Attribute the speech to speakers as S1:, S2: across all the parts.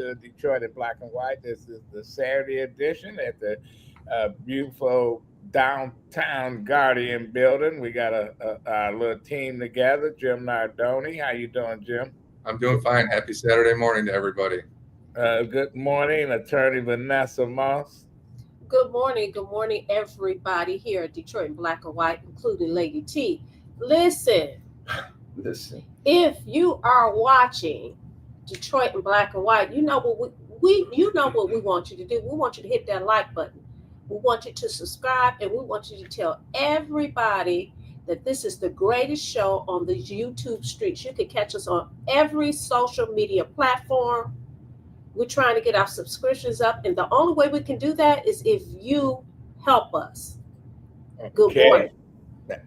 S1: to Detroit in Black and White. This is the Saturday edition at the beautiful downtown Guardian building. We got a little team together. Jim Nardone. How you doing, Jim?
S2: I'm doing fine. Happy Saturday morning to everybody.
S1: Good morning, Attorney Vanessa Moss.
S3: Good morning, everybody here at Detroit in Black and White, including Lady T. Listen, if you are watching Detroit in Black and White, you know what we want you to do. We want you to hit that like button. We want you to subscribe, and we want you to tell everybody that this is the greatest show on the YouTube streets. You can catch us on every social media platform. We're trying to get our subscriptions up, and the only way we can do that is if you help us. Good morning.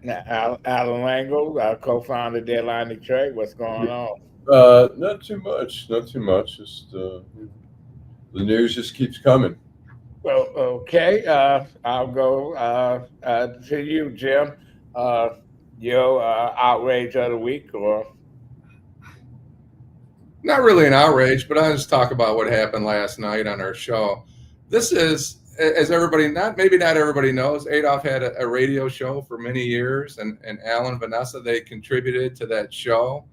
S1: Now, Allan Lengel, our co-founder of Deadline Detroit. What's going on?
S4: Not too much. Just the news just keeps coming.
S1: Well, okay. I'll go to you, Jim. Your outrage of the week, or
S2: not really an outrage, but I'll just talk about what happened last night on our show. This is, as everybody, not everybody knows, Adolph had a radio show for many years, and Allan, Vanessa, they contributed to that show.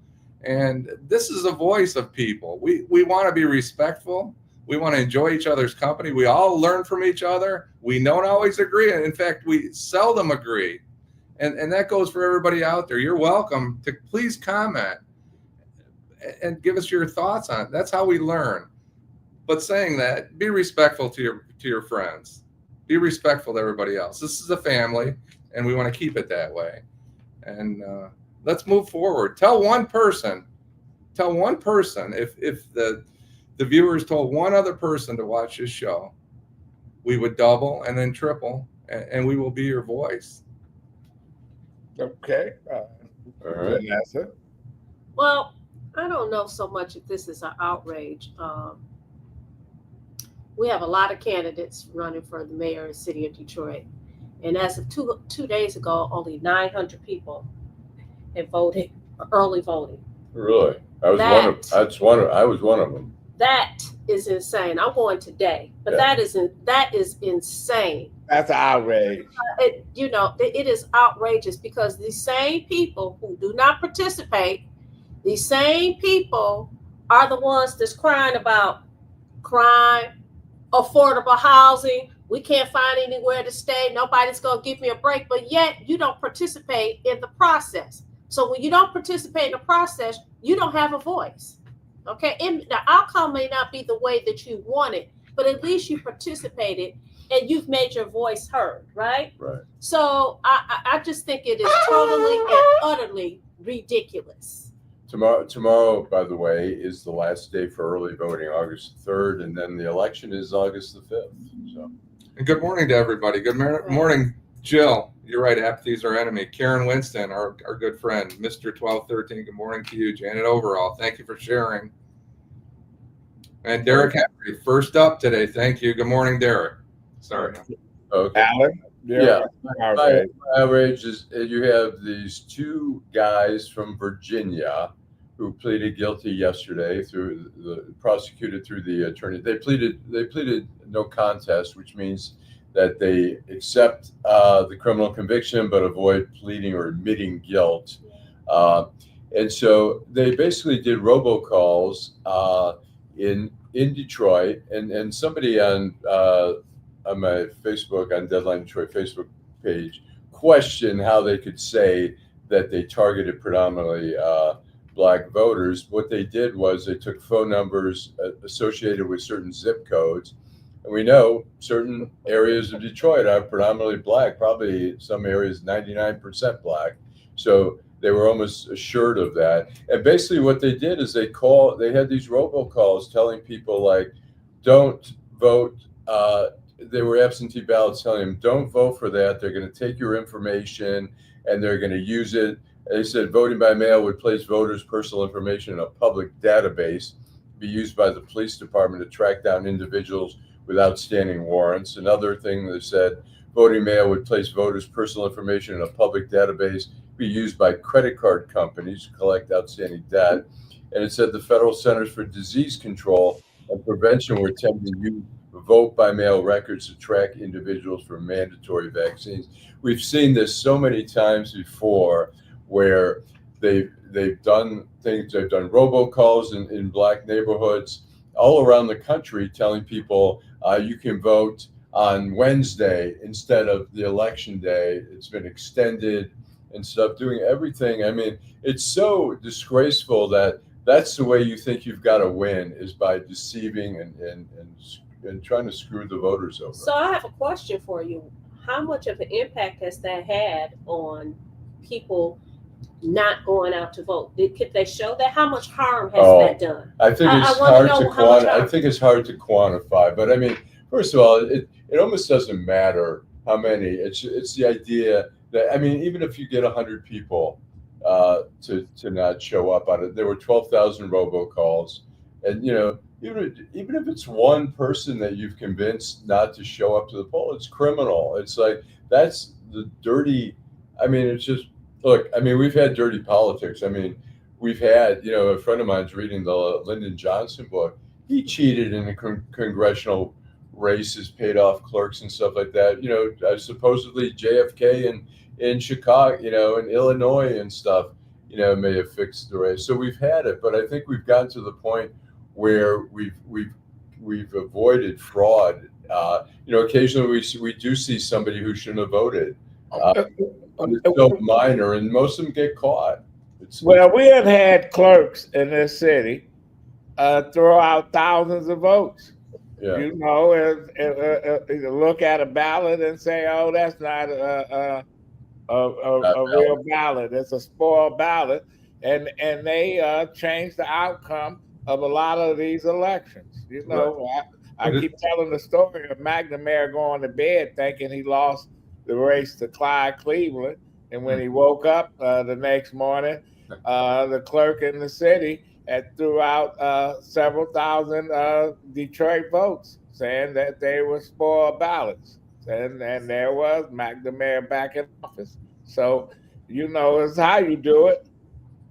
S2: And this is a voice of people. We want to be respectful. We want to enjoy each other's company. We all learn from each other. We don't always agree. And in fact, we seldom agree. And that goes for everybody out there. You're welcome to please comment and give us your thoughts on it. That's how we learn. But saying that, be respectful to your friends. Be respectful to everybody else. This is a family, and we want to keep it that way. And let's move forward. Tell one person. If the viewers told one other person to watch this show, we would double and then triple, and we will be your voice.
S1: Okay.
S4: All right.
S1: Vanessa.
S3: Well, I don't know so much if this is an outrage. We have a lot of candidates running for the mayor of the city of Detroit. And as of two days ago, only 900 people have voted, early voting.
S4: Really? I was one of them.
S3: That is insane. I'm going today, but that is insane.
S1: That's an outrage.
S3: It is outrageous because these same people who do not participate, these same people are the ones that's crying about crime, affordable housing. We can't find anywhere to stay. Nobody's going to give me a break, but yet you don't participate in the process. So when you don't participate in the process, you don't have a voice. Okay, and the outcome may not be the way that you want it, but at least you participated and you've made your voice heard, right?
S4: Right.
S3: So I just think it is totally and utterly ridiculous.
S4: Tomorrow, by the way, is the last day for early voting, August 3rd, and then the election is August the 5th. So.
S2: And good morning to everybody. Good morning, Jill. You're right. Apathy's our enemy. Karen Winston, our good friend. Mr. 1213, good morning to you. Janet Overall, thank you for sharing. And Derek Henry, first up today. Thank you. Good morning, Derek. Sorry.
S4: Okay.
S1: Allan?
S4: Yeah. My outrage is you have these two guys from Virginia who pleaded guilty yesterday prosecuted through the attorney. They pleaded no contest, which means that they accept the criminal conviction but avoid pleading or admitting guilt. And so they basically did robocalls in Detroit, and somebody on my Facebook, on Deadline Detroit Facebook page, questioned how they could say that they targeted predominantly Black voters. What they did was they took phone numbers associated with certain zip codes. And we know certain areas of Detroit are predominantly Black, probably some areas 99% Black. So they were almost assured of that. And basically what they did is they had these robocalls telling people, like, don't vote. They were absentee ballots telling them, don't vote for that. They're going to take your information and they're going to use it. They said voting by mail would place voters' personal information in a public database, be used by the police department to track down individuals with outstanding warrants. Another thing they said, voting mail would place voters' personal information in a public database, be used by credit card companies to collect outstanding debt. And it said the Federal Centers for Disease Control and prevention, we're attempting to use vote by mail records to track individuals for mandatory vaccines. We've seen this so many times before, where they've done things. They've done robocalls in black neighborhoods all around the country, telling people you can vote on Wednesday instead of the election day. It's been extended and stuff, doing everything. I mean, it's so disgraceful that that's the way you think you've got to win, is by deceiving and trying to screw the voters over.
S3: So I have a question for you. How much of an impact has that had on people not going out to vote? Could they show that? How much harm has that done?
S4: I think it's I think it's hard to quantify, but I mean, first of all, it almost doesn't matter how many. It's the idea that, I mean, even if you get 100 people to not show up on it, there were 12,000 robocalls, and even if it's one person that you've convinced not to show up to the poll, it's criminal. It's like, that's the dirty. I mean, it's just, look. I mean, we've had dirty politics. I mean, we've had, a friend of mine's reading the Lyndon Johnson book. He cheated in the congressional races, paid off clerks and stuff like that. Supposedly JFK in Chicago, in Illinois and stuff, may have fixed the race. So we've had it, but I think we've gotten to the point where we've avoided fraud. Occasionally we do see somebody who shouldn't have voted. It's so minor, and most of them get caught.
S1: Well, we have had clerks in this city throw out thousands of votes.
S4: Yeah.
S1: Look at a ballot and say, "Oh, that's not a real ballot. It's a spoiled ballot," and they changed the outcome of a lot of these elections.
S4: Right.
S1: I keep telling the story of McNamara going to bed thinking he lost the race to Clyde Cleveland, and when he woke up the next morning, the clerk in the city had threw out several thousand Detroit votes, saying that they were spoiled ballots, and there was McNamara back in office. So it's how you do it,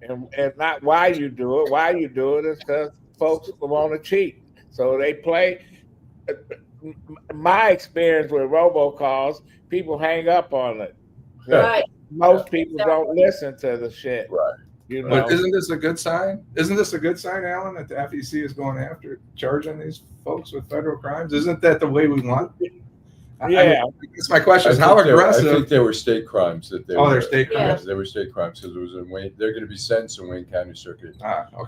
S1: and not why you do it. Why you do it is because folks want to cheat, so they play. My experience with robocalls, people hang up on it.
S3: Right.
S1: Most people don't listen to the shit.
S4: Right.
S2: But isn't this a good sign? Isn't this a good sign, Allan, that the FEC is going after charging these folks with federal crimes? Isn't that the way we want?
S1: Yeah.
S2: That's my question. How aggressive?
S4: I think they were state crimes that they were.
S2: They're state crimes.
S4: Yeah, they were state crimes because it was in Wayne. They're going to be sentenced in Wayne County Circuit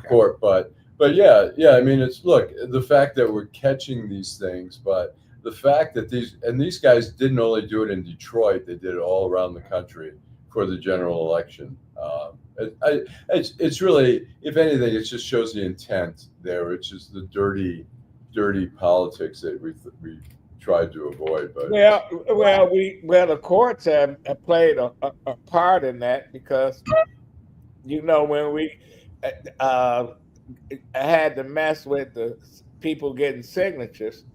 S4: Court. But yeah. I mean, look, the fact that we're catching these things, but the fact that these guys didn't only do it in Detroit, they did it all around the country for the general election. It's really, if anything, it just shows the intent there. It's just the dirty politics that we tried to avoid. But
S1: the courts have played a part in that, because when we had to mess with the people getting signatures,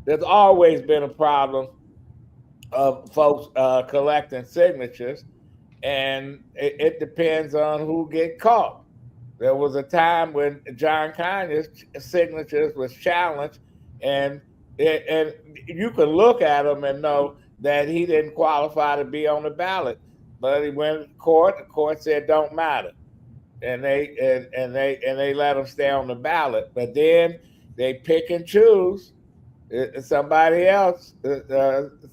S1: there's always been a problem of folks collecting signatures, and it depends on who get caught. There was a time when John Conyers' signatures was challenged, and you could look at him and know that he didn't qualify to be on the ballot, but he went to court. The court said don't matter, and they let him stay on the ballot. But then they pick and choose somebody else,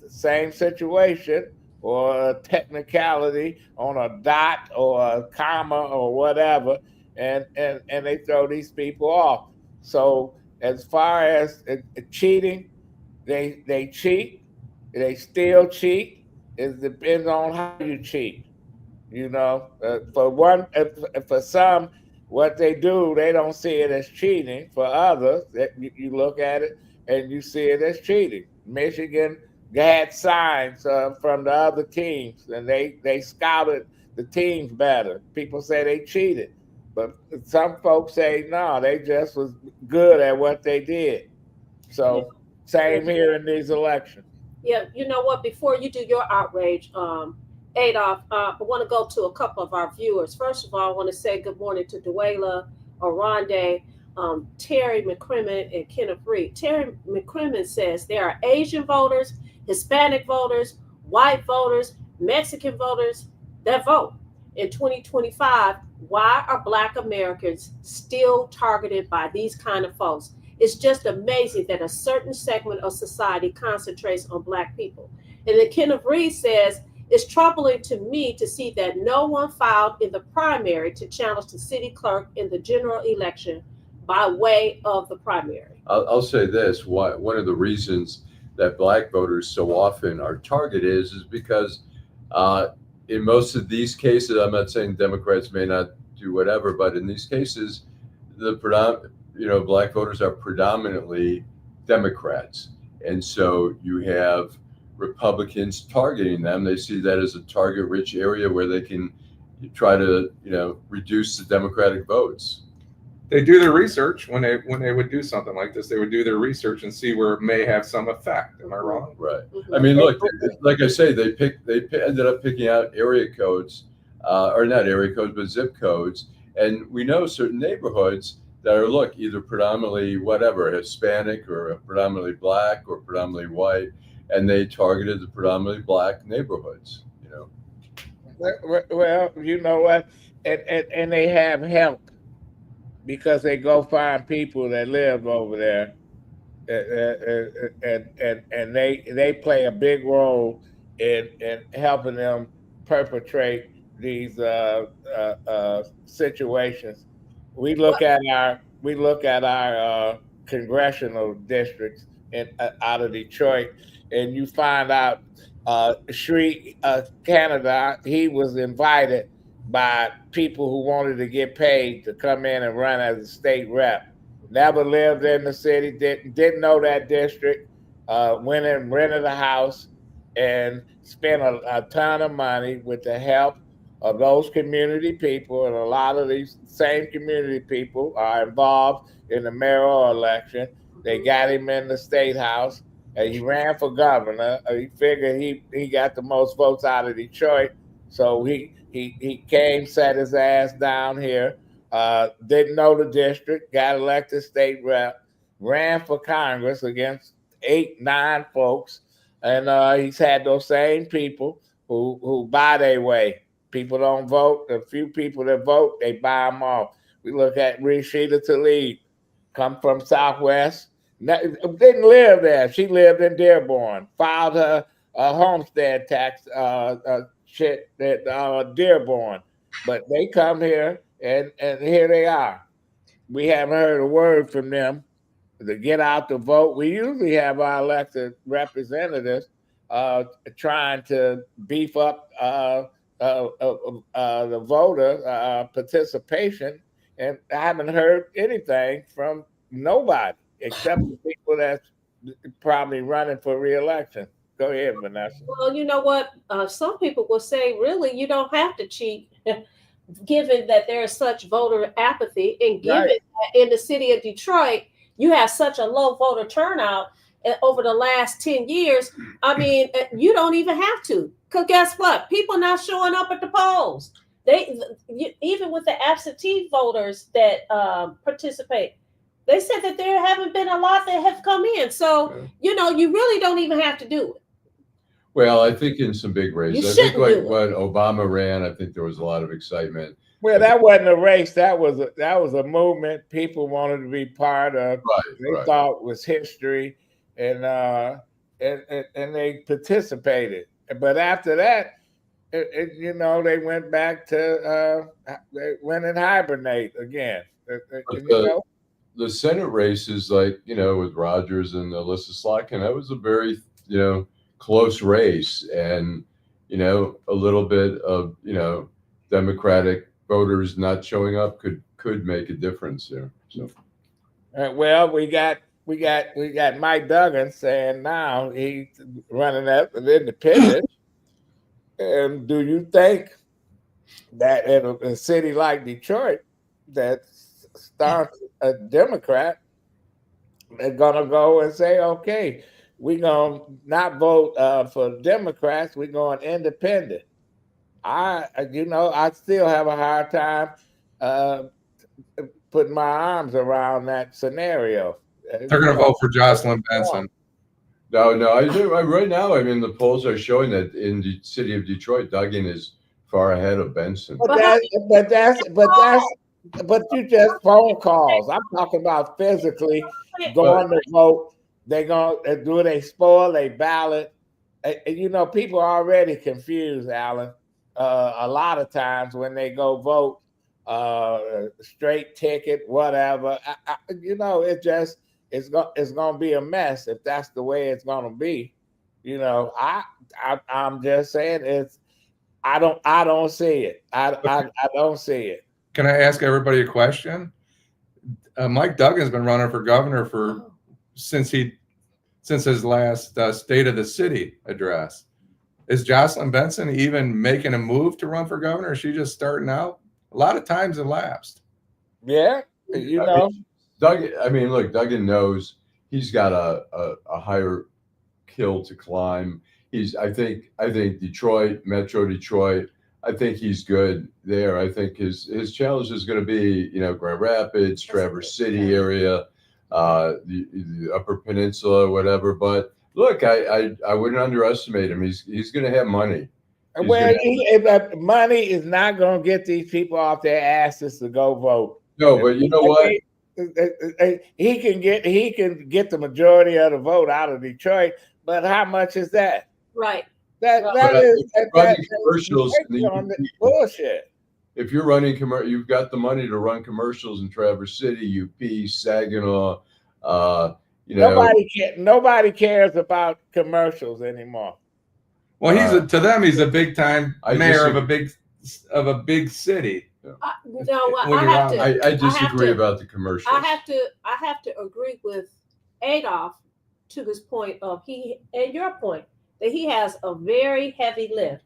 S1: same situation, or a technicality on a dot or a comma or whatever, and they throw these people off. So as far as cheating, they cheat. They still cheat. It depends on how you cheat. For some, what they do, they don't see it as cheating. For others, you look at it and you see it as cheating. Michigan had signs from the other teams, and they scouted the teams better. People say they cheated, but some folks say no, they just was good at what they did. So same here in these elections.
S3: Yeah, you know what? Before you do your outrage, Adolph, I want to go to a couple of our viewers. First of all, I want to say good morning to Duela, Oronde, Terry McCrimmon and Kenneth Reed. Terry McCrimmon says there are Asian voters, Hispanic voters, white voters, Mexican voters that vote. In 2025, why are Black Americans still targeted by these kind of folks? It's just amazing that a certain segment of society concentrates on Black people. And then Kenneth Reed says, it's troubling to me to see that no one filed in the primary to challenge the city clerk in the general election by way of the primary.
S4: I'll say this: one of the reasons that Black voters so often are targeted is because in most of these cases, I'm not saying Democrats may not do whatever, but in these cases, Black voters are predominantly Democrats, and so you have Republicans targeting them. They see that as a target-rich area where they can try to, reduce the Democratic votes.
S2: They do their research when they would do something like this. They would do their research and see where it may have some effect. Am I wrong?
S4: Right. I mean, look, like I say, they ended up picking out area codes, or not area codes, but zip codes, and we know certain neighborhoods that are either predominantly Hispanic or predominantly Black or predominantly white, and they targeted the predominantly Black neighborhoods.
S1: Well, you know what, and they have help because they go find people that live over there, and they play a big role in helping them perpetrate these situations. We look at our congressional districts out of Detroit, and you find out Sri Canada, he was invited by people who wanted to get paid to come in and run as a state rep. Never lived in the city, didn't know that district, went and rented a house and spent a ton of money with the help of those community people. And a lot of these same community people are involved in the mayoral election. They got him in the state house. He ran for governor. He figured he got the most votes out of Detroit. So he came, sat his ass down here, didn't know the district, got elected state rep, ran for Congress against 8-9 folks. And he's had those same people who buy their way. People don't vote. The few people that vote, they buy them off. We look at Rashida Tlaib, come from Southwest. Didn't live there. She lived in Dearborn. Filed her homestead tax shit at Dearborn. But they come here, and here they are. We haven't heard a word from them to get out the vote. We usually have our elected representatives trying to beef up the voter participation, and I haven't heard anything from nobody except the people that's probably running for re-election. Go ahead, Vanessa.
S3: Well, you know what? Some people will say, really, you don't have to cheat, given that there is such voter apathy, and given that in the city of Detroit, you have such a low voter turnout over the last 10 years. I mean, you don't even have to. Because guess what? People not showing up at the polls. Even with the absentee voters that participate, they said that there haven't been a lot that have come in. So, you really don't even have to do it.
S4: Well, I think in some big races, I think like when Obama ran, I think there was a lot of excitement.
S1: Well, that wasn't a race. That was a movement people wanted to be part of. They thought was history, and they participated. But after that, they went back to they went and hibernate again.
S4: The Senate races, with Rogers and Alyssa Slotkin, that was a very close race, and a little bit of Democratic voters not showing up could make a difference there. So,
S1: well, we got Mike Duggan saying now he's running as an independent. And do you think that in a city like Detroit that starts a Democrat, they're gonna go and say, okay, we're gonna not vote for Democrats, we're going independent? I still have a hard time putting my arms around that scenario.
S2: They're going to vote for Jocelyn Benson.
S4: No. I think right now, I mean, the polls are showing that in the city of Detroit, Duggan is far ahead of Benson.
S1: But you just phone calls. I'm talking about physically going to vote. They're going to do they spoil a ballot. You know, people are already confused, Allan. A lot of times when they go vote, straight ticket, whatever. You know, it's going to be a mess if that's the way it's going to be. You know, I'm just saying I don't see it. I don't see it.
S2: Can I ask everybody a question? Mike Duggan's been running for governor since his last State of the City address. Is Jocelyn Benson even making a move to run for governor? Or is she just starting out? A lot of times elapsed.
S1: Yeah, you know.
S4: Duggan knows he's got a higher hill to climb. I think Detroit, Metro Detroit, I think he's good there. I think his challenge is going to be, you know, Grand Rapids, Traverse City area, the Upper Peninsula, whatever. But look, I wouldn't underestimate him. He's going to have money.
S1: Money is not going to get these people off their asses to go vote.
S4: No, but you know what?
S1: He can get the majority of the vote out of Detroit, but how much is that?
S3: Right.
S4: Commercials
S1: bullshit.
S4: If you're running you've got the money to run commercials in Traverse City, UP, Saginaw.
S1: Nobody cares about commercials anymore.
S2: Well, to them he's a big time mayor of a big city.
S4: I disagree about the commercials.
S3: I have to agree with Adolph to this point and your point that he has a very heavy lift,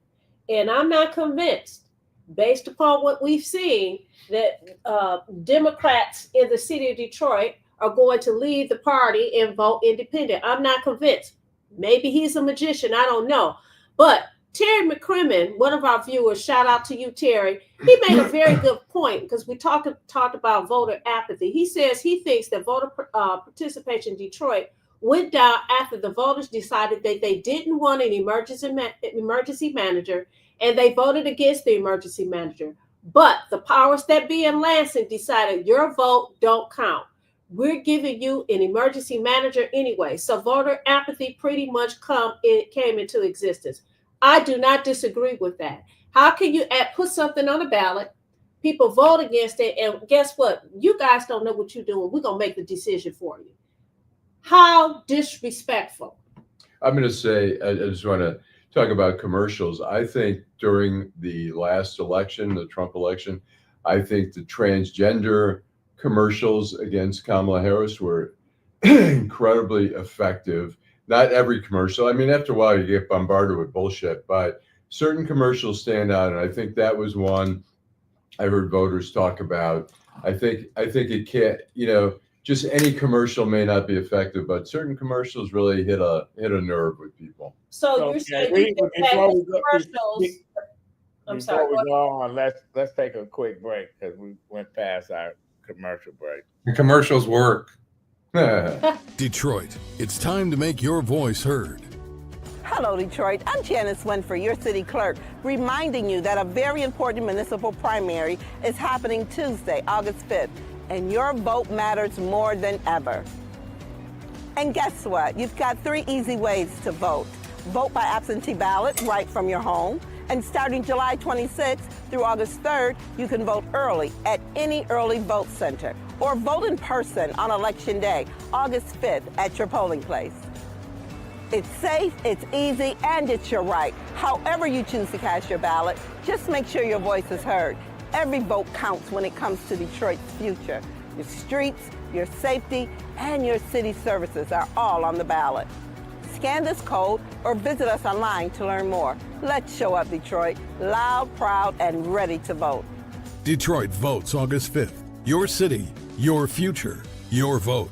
S3: and I'm not convinced, based upon what we've seen, that Democrats in the city of Detroit are going to leave the party and vote independent. I'm not convinced. Maybe he's a magician. I don't know. But Terry McCrimmon, one of our viewers, shout out to you, Terry. He made a very good point because we talked about voter apathy. He says he thinks that voter participation in Detroit went down after the voters decided that they didn't want an emergency manager, and they voted against the emergency manager. But the powers that be in Lansing decided your vote don't count. We're giving you an emergency manager anyway. So voter apathy pretty much came into existence. I do not disagree with that. How can you put something on a ballot, people vote against it, and guess what? You guys don't know what you're doing. We're going to make the decision for you. How disrespectful.
S4: I'm going to say, I just want to talk about commercials. I think during the last election, the Trump election, I think the transgender commercials against Kamala Harris were incredibly effective. Not every commercial. I mean, after a while, you get bombarded with bullshit, but certain commercials stand out. And I think that was one I heard voters talk about. I think it can't, you know, just any commercial may not be effective, but certain commercials really hit a nerve with people.
S3: So you're saying
S1: before we go on, let's take a quick break because we went past our commercial break.
S2: The commercials work.
S5: Detroit, it's time to make your voice heard.
S6: Hello, Detroit. I'm Janice Winfrey, your city clerk, reminding you that a very important municipal primary is happening Tuesday, August 5th, and your vote matters more than ever. And guess what? You've got 3 easy ways to vote. Vote by absentee ballot right from your home. And starting July 26th through August 3rd, you can vote early at any early vote center. Or vote in person on Election Day, August 5th at your polling place. It's safe, it's easy, and it's your right. However you choose to cast your ballot, just make sure your voice is heard. Every vote counts when it comes to Detroit's future. Your streets, your safety, and your city services are all on the ballot. Scan this code or visit us online to learn more. Let's show up, Detroit, loud, proud, and ready to vote.
S5: Detroit votes August 5th. Your city, your future, your vote.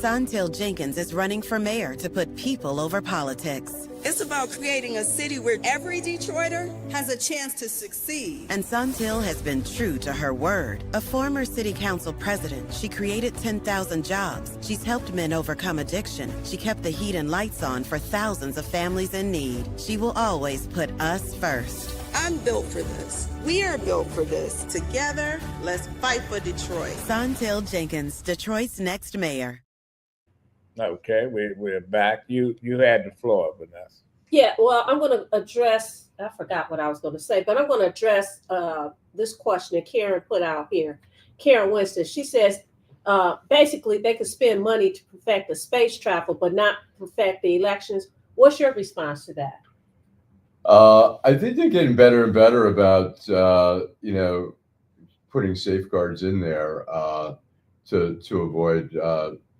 S7: Santil Jenkins is running for mayor to put people over politics.
S8: It's about creating a city where every Detroiter has a chance to succeed.
S7: And Santil has been true to her word. A former city council president, she created 10,000 jobs. She's helped men overcome addiction. She kept the heat and lights on for thousands of families in need. She will always put us first.
S8: I'm built for this. We are built for this. Together, let's fight for Detroit.
S7: Santil Jenkins, Detroit's next mayor.
S1: Okay, we're back. You had the floor, Vanessa.
S3: Yeah, well, I'm going to address, I forgot what I was going to say, but I'm going to address this question that Karen put out here. Karen Winston, she says, basically they could spend money to perfect the space travel, but not perfect the elections. What's your response to that?
S4: I think they're getting better and better about, putting safeguards in there to avoid.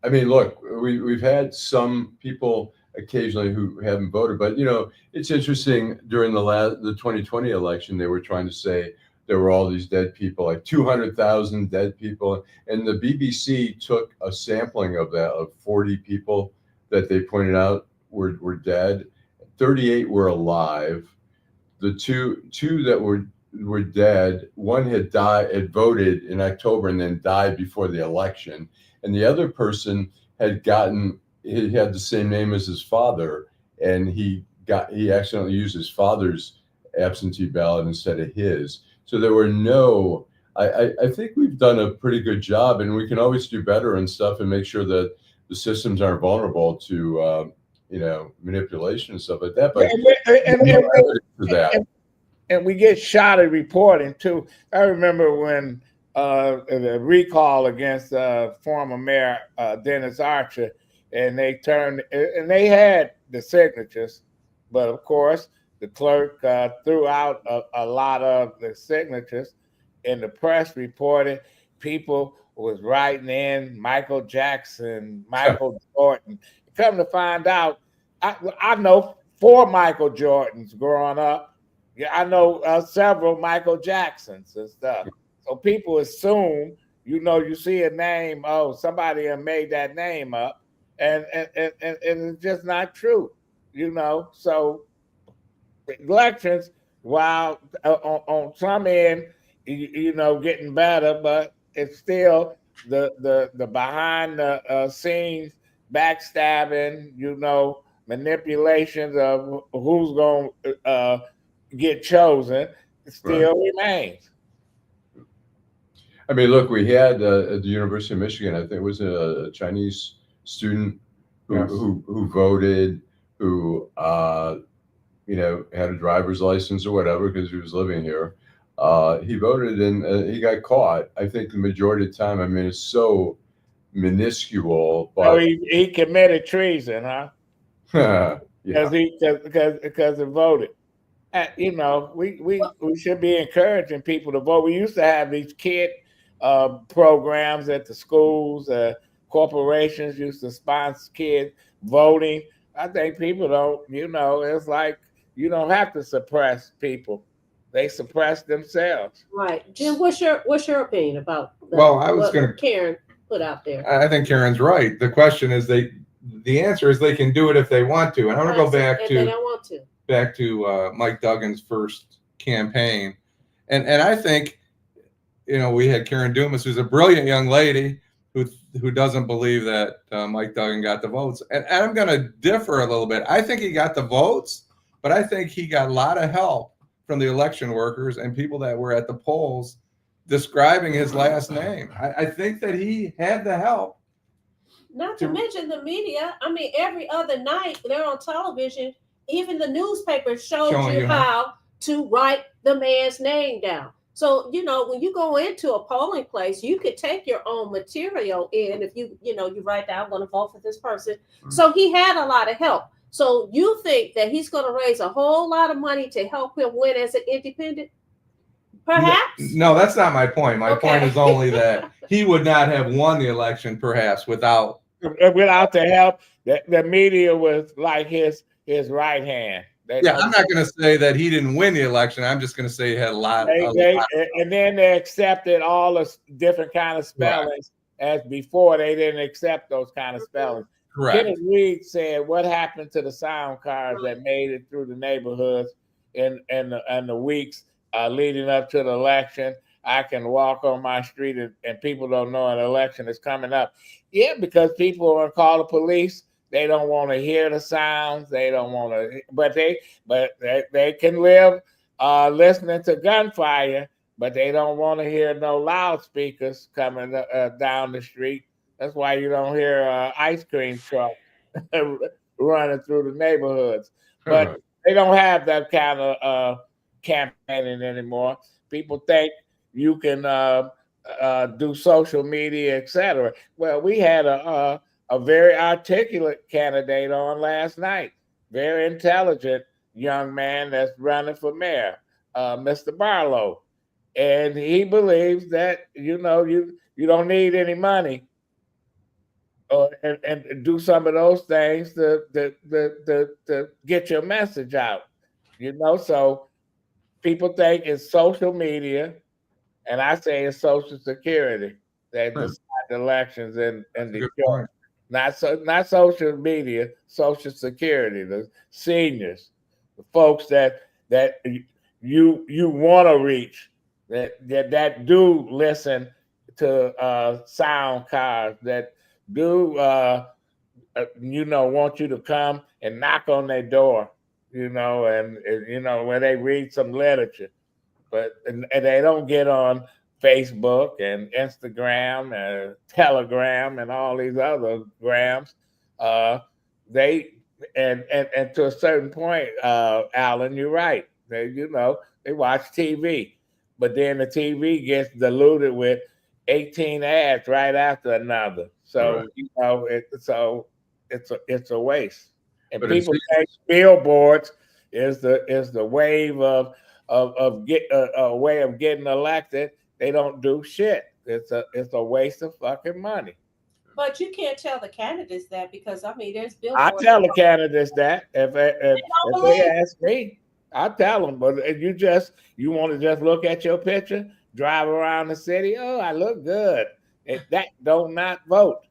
S4: I mean, look, we've had some people occasionally who haven't voted, but it's interesting. During the 2020 election, they were trying to say there were all these dead people, like 200,000 dead people, and the BBC took a sampling of that, of 40 people that they pointed out were dead. 38 were alive. The two that were dead, one had voted in October and then died before the election. And the other person he had the same name as his father, and he accidentally used his father's absentee ballot instead of his. So there were I think we've done a pretty good job, and we can always do better and stuff and make sure that the systems aren't vulnerable to, manipulation and stuff like that. But
S1: and we get shoddy reporting too. I remember when the recall against former Mayor Dennis Archer, and they had the signatures, but of course the clerk threw out a lot of the signatures, and the press reported people was writing in Michael Jackson, Michael Jordan. Come to find out, I know 4 Michael Jordans growing up. Yeah, I know several Michael Jacksons and stuff. So people assume, you see a name, somebody made that name up, and it's just not true, So elections, while on some end, getting better, but it's still the behind the scenes backstabbing, manipulations of who's going to get chosen still remains.
S4: I mean, look, we had at the University of Michigan, I think it was a Chinese student who voted, who had a driver's license or whatever because he was living here. He voted and he got caught. I think the majority of the time, I mean, it's so minuscule. But
S1: he committed treason, huh? Because he voted. We should be encouraging people to vote. We used to have these kid programs at the schools. Corporations used to sponsor kids voting. I think people don't. It's like you don't have to suppress people; they suppress themselves.
S3: Right, Jim. What's your opinion about that?
S2: Well, I was going to
S3: Karen put out there.
S2: I think Karen's right. The question is the answer is they can do it if they want to. And I want to go back to
S3: they don't want to.
S2: Back to Mike Duggan's first campaign. And I think, we had Karen Dumas, who's a brilliant young lady who doesn't believe that Mike Duggan got the votes. And I'm going to differ a little bit. I think he got the votes, but I think he got a lot of help from the election workers and people that were at the polls describing his last name. I think that he had the help.
S3: Not to mention the media. I mean, every other night they're on television. Even the newspaper showing you how to write the man's name down. So, when you go into a polling place, you could take your own material in. If you write down, I'm going to vote for this person. Mm-hmm. So he had a lot of help. So you think that he's going to raise a whole lot of money to help him win as an independent? Perhaps?
S2: No, that's not my point. My point is only that he would not have won the election, perhaps, without
S1: the help. The media was like his right hand.
S2: I'm not going to say that he didn't win the election. I'm just going to say he had a lot.
S1: And then they accepted all the different kind of spellings as before. They didn't accept those kind of spellings.
S2: Correct.
S1: Kenneth Reed said, "What happened to the sound cars that made it through the neighborhoods in the weeks leading up to the election? I can walk on my street and people don't know an election is coming up." Yeah, because people want to call the police. They don't want to hear the sounds. They don't want to, but they can live listening to gunfire, but they don't want to hear no loudspeakers coming down the street. That's why you don't hear ice cream trucks running through the neighborhoods. But they don't have that kind of campaigning anymore. People think you can do social media, etc. Well, we had a very articulate candidate on last night, very intelligent young man that's running for mayor, Mr. Barlow, and he believes that you don't need any money and do some of those things to get your message out. So people think it's social media, and I say it's Social Security that decide the elections in Detroit. Not social media, Social Security, the seniors, the folks that you want to reach, that do listen to sound cards, that do want you to come and knock on their door, and when they read some literature, but and they don't get on Facebook and Instagram and Telegram and all these other grams. They and to a certain point, Allan, you're right. They watch TV, but then the TV gets diluted with 18 ads right after another. So it's a waste. And but people think billboards is the wave of a way of getting elected. They don't do shit. It's a waste of fucking money.
S3: But you can't tell the candidates that, because there's billboards.
S1: I tell the candidates that if they ask me, I tell them. But if you want to just look at your picture, drive around the city. Oh, I look good. That don't not vote.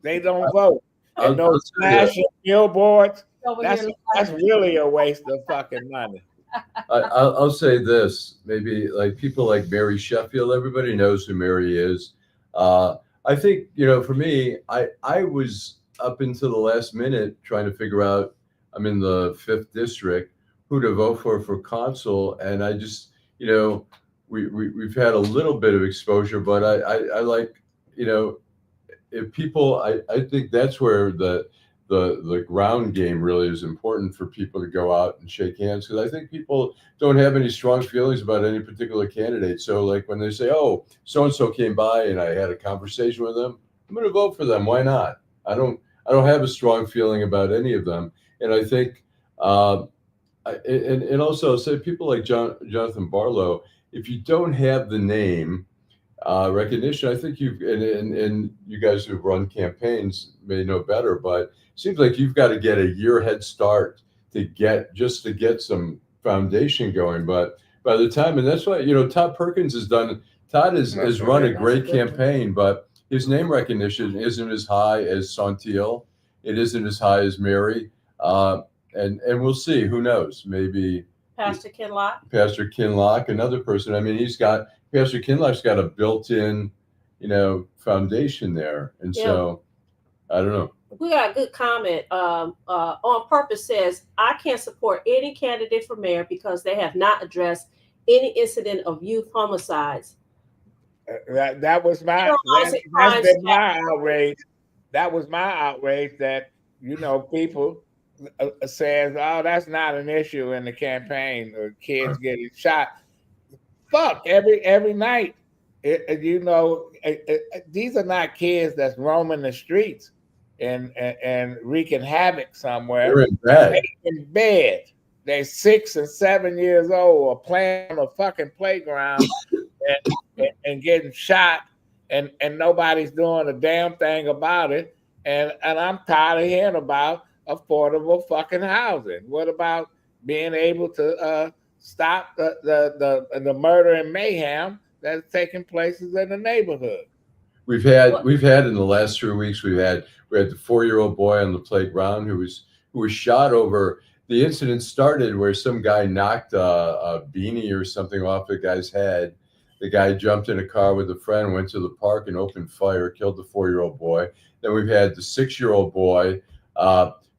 S1: They don't vote. And those flashing billboards. That's really a waste of fucking money.
S4: I'll say this, maybe like people like Mary Sheffield, everybody knows who Mary is. I think, for me, I was up until the last minute trying to figure out, I'm in the 5th district, who to vote for consul. And I just, we've had a little bit of exposure, but I like, if people, I think that's where the ground game really is important for people to go out and shake hands, because I think people don't have any strong feelings about any particular candidate. So like when they say, oh, so-and-so came by and I had a conversation with them, I'm going to vote for them. Why not? I don't have a strong feeling about any of them. And I think, and also say people like Jonathan Barlow, if you don't have the name recognition, I think and you guys who've run campaigns may know better, but seems like you've got to get a year head start to get some foundation going. But by the time, and that's why, Todd Perkins has run a great campaign, but his name recognition isn't as high as Santil. It isn't as high as Mary. And we'll see, who knows, maybe
S3: Pastor
S4: Kinlock, another person. Pastor Kinlock's got a built-in, foundation there. And so I don't know.
S3: We got a good comment. On Purpose says, I can't support any candidate for mayor because they have not addressed any incident of youth homicides.
S1: That was my outrage. That was my outrage that, people says, oh, that's not an issue in the campaign, or kids getting shot. Fuck, every night. These are not kids that's roaming the streets and wreaking havoc somewhere.
S4: They're in bed.
S1: They're in bed. They're 6 and 7 years old, or playing on a fucking playground and getting shot, and nobody's doing a damn thing about it. And I'm tired of hearing about affordable fucking housing. What about being able to stop the murder and mayhem that's taking places in the neighborhood?
S4: We've had in the last 3 weeks, we had the 4-year-old boy on the playground who was shot over. The incident started where some guy knocked a beanie or something off the guy's head. The guy jumped in a car with a friend, went to the park and opened fire, killed the 4-year-old boy. Then we've had the 6-year-old boy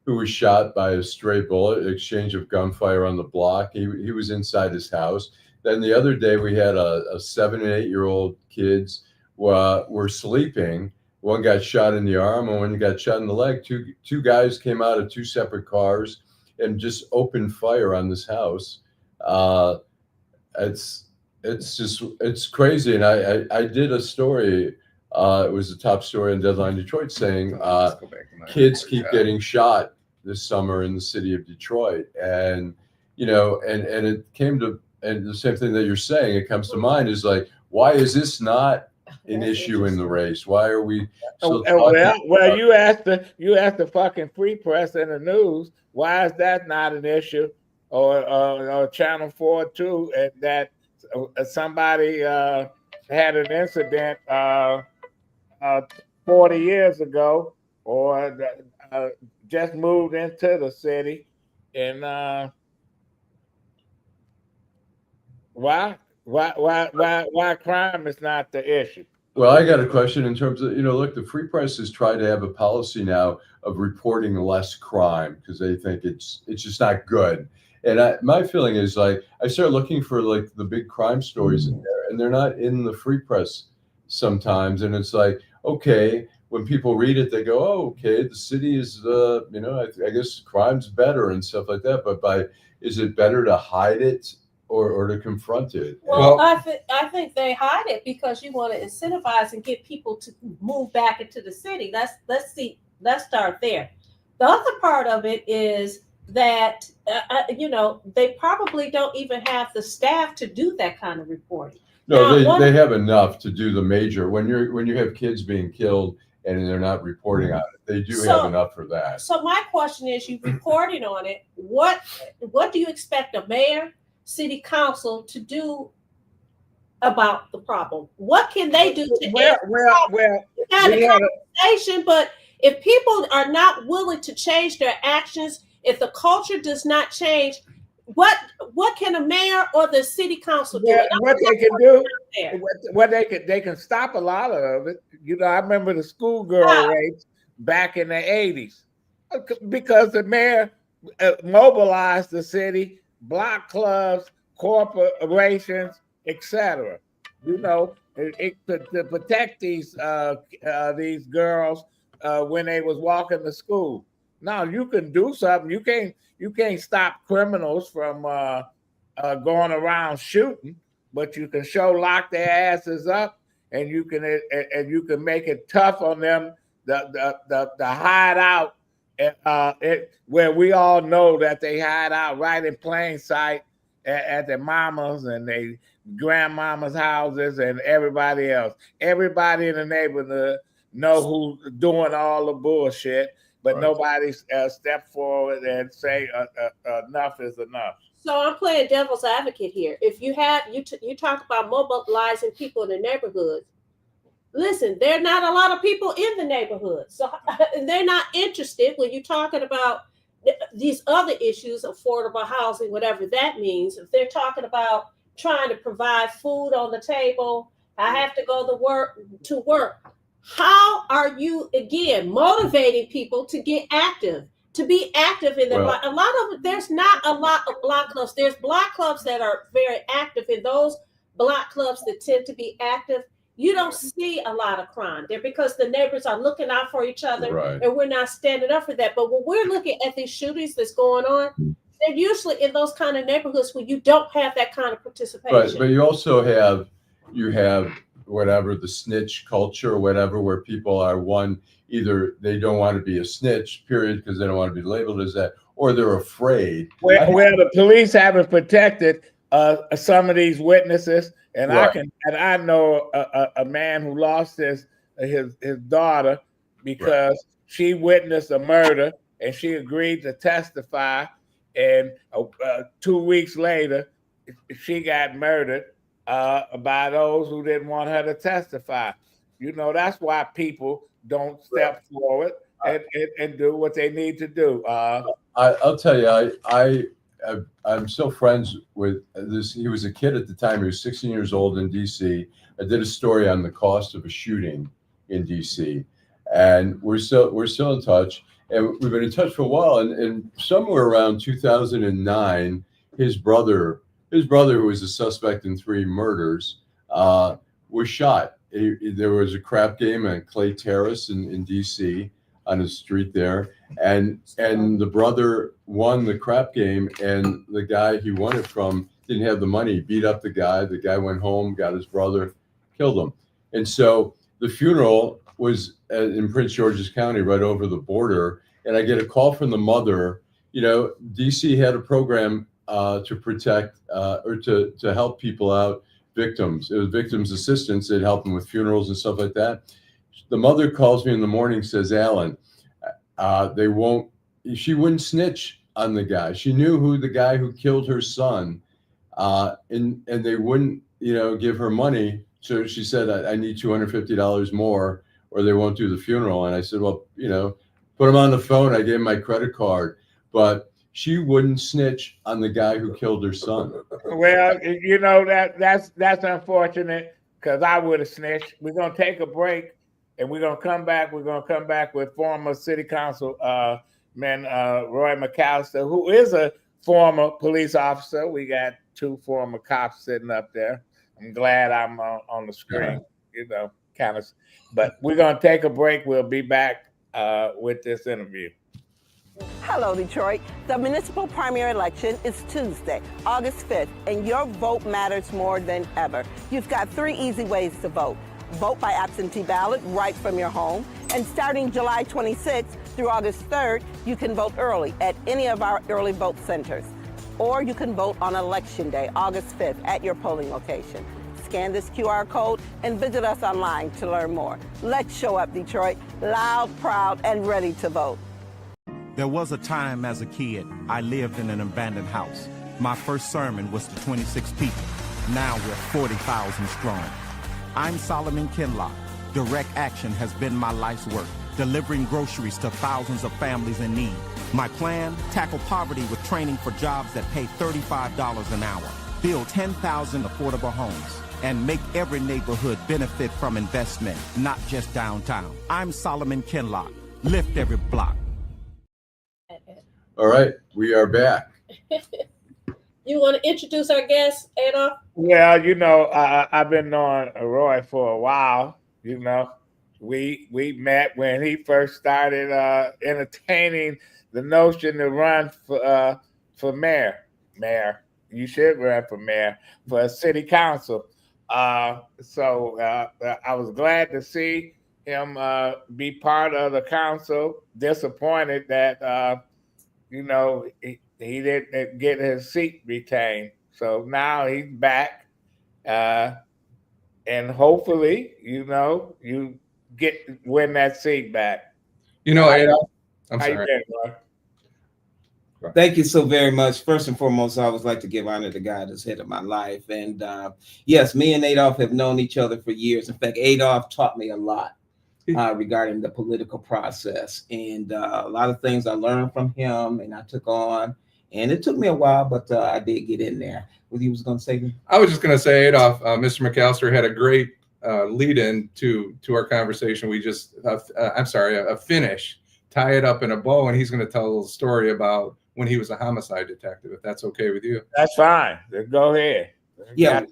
S4: who was shot by a stray bullet, exchange of gunfire on the block. He was inside his house. Then the other day we had a 7 and 8-year-old kids were sleeping. One got shot in the arm and one got shot in the leg. Two guys came out of 2 separate cars and just opened fire on this house. It's crazy. And I did a story. It was a top story in Deadline Detroit saying kids keep getting shot this summer in the city of Detroit. And, you know, and it came to, and the same thing that you're saying, it comes to mind is like, why is this not an issue in the race? Why are we still
S1: well, you asked the fucking free press and the news, why is that not an issue? Or Channel 4 too, that somebody had an incident 40 years ago, or just moved into the city, and why crime is not the issue?
S4: Well, I got a question in terms of, look, the free press has tried to have a policy now of reporting less crime because they think it's just not good. And my feeling is, like, I start looking for like the big crime stories in there, and they're not in the free press sometimes. And it's like, okay, when people read it, they go, oh, okay, the city is, I guess crime's better and stuff like that. But is it better to hide it or to confront it?
S3: Well, I think they hide it because you want to incentivize and get people to move back into the city. Let's start there. The other part of it is that they probably don't even have the staff to do that kind of reporting.
S4: No, now, they have enough to do the major. When you have kids being killed and they're not reporting on it, they do have enough for that.
S3: So my question is, you reporting on it, what do you expect a mayor, city council to do about the problem? What can they do to conversation? But if people are not willing to change their actions, if the culture does not change, what can a mayor or the city council do?
S1: What they can do, they can stop a lot of it. I remember the schoolgirl rapes back in the 80s because the mayor mobilized the city, block clubs, corporations, etc. To protect these girls when they was walking to school. Now you can do something. You can't stop criminals from going around shooting, but you can lock their asses up, and you can make it tough on them the hide out, where we all know that they hide out right in plain sight at their mamas and their grandmama's houses and everybody else. Everybody in the neighborhood know who's doing all the bullshit. But nobody step forward and say enough is enough.
S3: So I'm playing devil's advocate here. If you talk about mobilizing people in the neighborhoods, listen, there are not a lot of people in the neighborhood, so they're not interested when you're talking about these other issues, affordable housing, whatever that means. If they're talking about trying to provide food on the table, I have to go to work. How are you, again, motivating people to get active, to be active in their block? A lot of, there's not a lot of block clubs. There's block clubs that are very active. In those block clubs that tend to be active, you don't see a lot of crime there because the neighbors are looking out for each other, and we're not standing up for that. But when we're looking at these shootings that's going on, they're usually in those kind of neighborhoods where you don't have that kind of participation.
S4: But you also have whatever the snitch culture or whatever, where people are either they don't want to be a snitch, period, because they don't want to be labeled as that, or they're afraid.
S1: Where the police haven't protected some of these witnesses, and I know a man who lost his daughter because she witnessed a murder and she agreed to testify, and 2 weeks later she got murdered by those who didn't want her to testify. That's why people don't step forward and do what they need to do.
S4: I'll tell you, I'm still friends with this. He was a kid at the time. He was 16 years old in D.C. I did a story on the cost of a shooting in D.C. and we're still in touch. And we've been in touch for a while. And somewhere around 2009, his brother, who was a suspect in 3 murders, was shot. There was a crap game at Clay Terrace in D.C. on a street there, and the brother won the crap game, and the guy he won it from didn't have the money. He beat up the guy. The guy went home, got his brother, killed him. And so the funeral was in Prince George's County, right over the border. And I get a call from the mother. DC had a program to protect or to help people out, victims. It was victims assistance. They'd help them with funerals and stuff like that. The mother calls me in the morning, says, Allan, she wouldn't snitch on the guy. She knew who the guy who killed her son, and they wouldn't, give her money. So she said, I need $250 more or they won't do the funeral. And I said, well, put him on the phone. I gave him my credit card, but she wouldn't snitch on the guy who killed her son.
S1: Well, that's unfortunate, because I would have snitched. We're going to take a break and we're going to come back. We're going to come back with former city council man Roy McCalister, who is a former police officer. We got 2 former cops sitting up there. I'm glad I'm on the screen, kind of. But we're going to take a break. We'll be back with this interview.
S6: Hello, Detroit. The municipal primary election is Tuesday, August 5th, and your vote matters more than ever. You've got 3 easy ways to vote. Vote by absentee ballot right from your home. And starting July 26th through August 3rd, you can vote early at any of our early vote centers. Or you can vote on Election Day, August 5th, at your polling location. Scan this QR code and visit us online to learn more. Let's show up, Detroit, loud, proud, and ready to vote.
S9: There was a time as a kid I lived in an abandoned house. My first sermon was to 26 people. Now we're 40,000 strong. I'm Solomon Kinlock. Direct action has been my life's work, delivering groceries to thousands of families in need. My plan, tackle poverty with training for jobs that pay $35 an hour, build 10,000 affordable homes, and make every neighborhood benefit from investment, not just downtown. I'm Solomon Kinlock. Lift every block.
S4: All right, we are back.
S3: You want to introduce our guest, Adolph?
S1: Well, I've been knowing Roy for a while. We met when he first started entertaining the notion to run for mayor. You should run for mayor, for city council. So I was glad to see him be part of the council. Disappointed that he didn't get his seat retained. So now he's back, and hopefully, you win that seat back.
S2: Adolph, I'm
S1: How
S2: sorry.
S1: you doing, Roy?
S10: Thank you so very much. First and foremost, I always like to give honor to God as head of my life. And yes, me and Adolph have known each other for years. In fact, Adolph taught me a lot regarding the political process, and a lot of things I learned from him and I took on. And it took me a while, but I did get in there. What you was going to say?
S2: I was just going to say, Adolph, Mr. McCalister had a great lead-in to our conversation. We just, a finish, tie it up in a bow, and he's going to tell a little story about when he was a homicide detective, if that's okay with you.
S1: That's fine. Go ahead.
S10: Yeah.